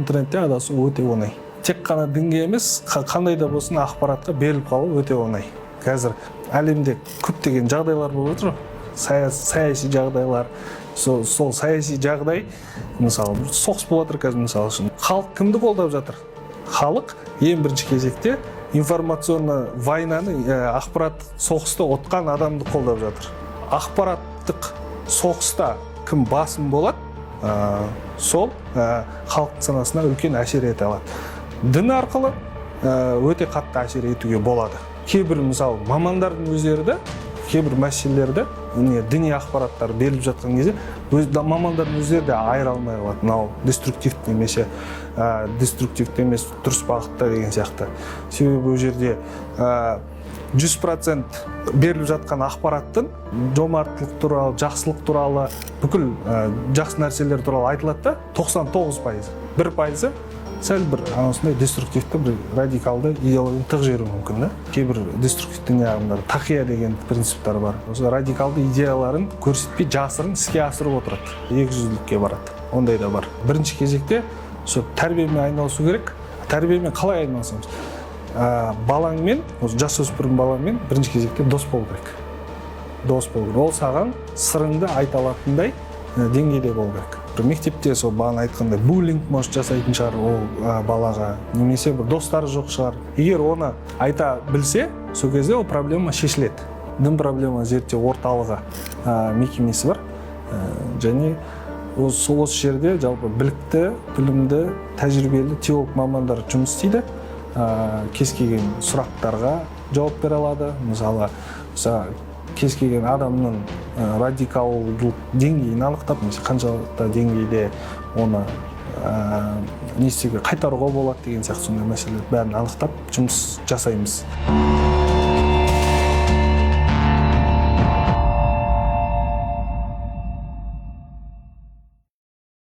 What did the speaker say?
интернетте адасу өте оңай. Тек қана дінге емес, қандай да болсын ақпаратқа беріліп қалу өте оңай. Қазір әлемде көптеген жағдайлар болып отыр. Саяси жағдайлар, сол саяси жағдай, мысалы, соғыс болып жатыр қазір мысалы үшін. Халық кімді қолдап жатыр? Халық ең бірінші кезекте информационный войнаны, ақпарат соғысты отқан адамды қолдап жатыр. Ақпараттық соғыста кім басым болады, сол халық санасына үлкен әсер ете алады. Дін арқылы өте қатты әсер етуге болады. Кейбір мысалы мамандардың өздері де кейбір мәселелерді, діни ақпараттар беріліп жатқан кезде мамандардың өздері де айыра алмай қалады. Мынау деструктивті немесе деструктивті емес, дұрыс бағытта деген сияқты. Себебі ол жерде 100% беріліп жатқан ақпараттың жомарттылық туралы, жақсылық туралы, бүкіл жақсы нәрселер туралы айтылады да, 99%. 1% сәл бір анасындай деструктивті, бір радикалды идеологияны тық жеру мүмкін да. Кейбір деструктивті ағымдар, тақия деген принциптер бар. Осы радикалды идеяларын көрсетпей жасырын іске асырып отырады. Екіжүзділікке барады. Ондай да бар. Бірінші кезекте сол тәрбиемен айналысу керек. Тәрбиемен қалай айналысамыз? Балаңмен, осы жасөспірім балаңмен бірінші кезекте дос болу керек. Дос болу керек. Ол саған сырыңды айта алатындай деңгейде болу керек. Мектепте сол бағана айтқандай буллинг может жасайтын шығар ол балаға, немесе бір достары жоқ шығар. Егер оны айта білсе, сол кезде ол проблема шешіледі. Дін проблема зерттеу орталығы мекемесі бар. Және осы жерде жалпы білікті, білімді, тәжірибелі теолог мамандар жұмыс істейді. Кез келген сұрақтарға жауап бере алады. Мысалы, кез келген адамның радикалдылық деңгейін анықтап, қаншалықты деңгейде оны қайтаруға болады деген сияқты сондай мәселелер бәрін анықтап жұмыс жасаймыз.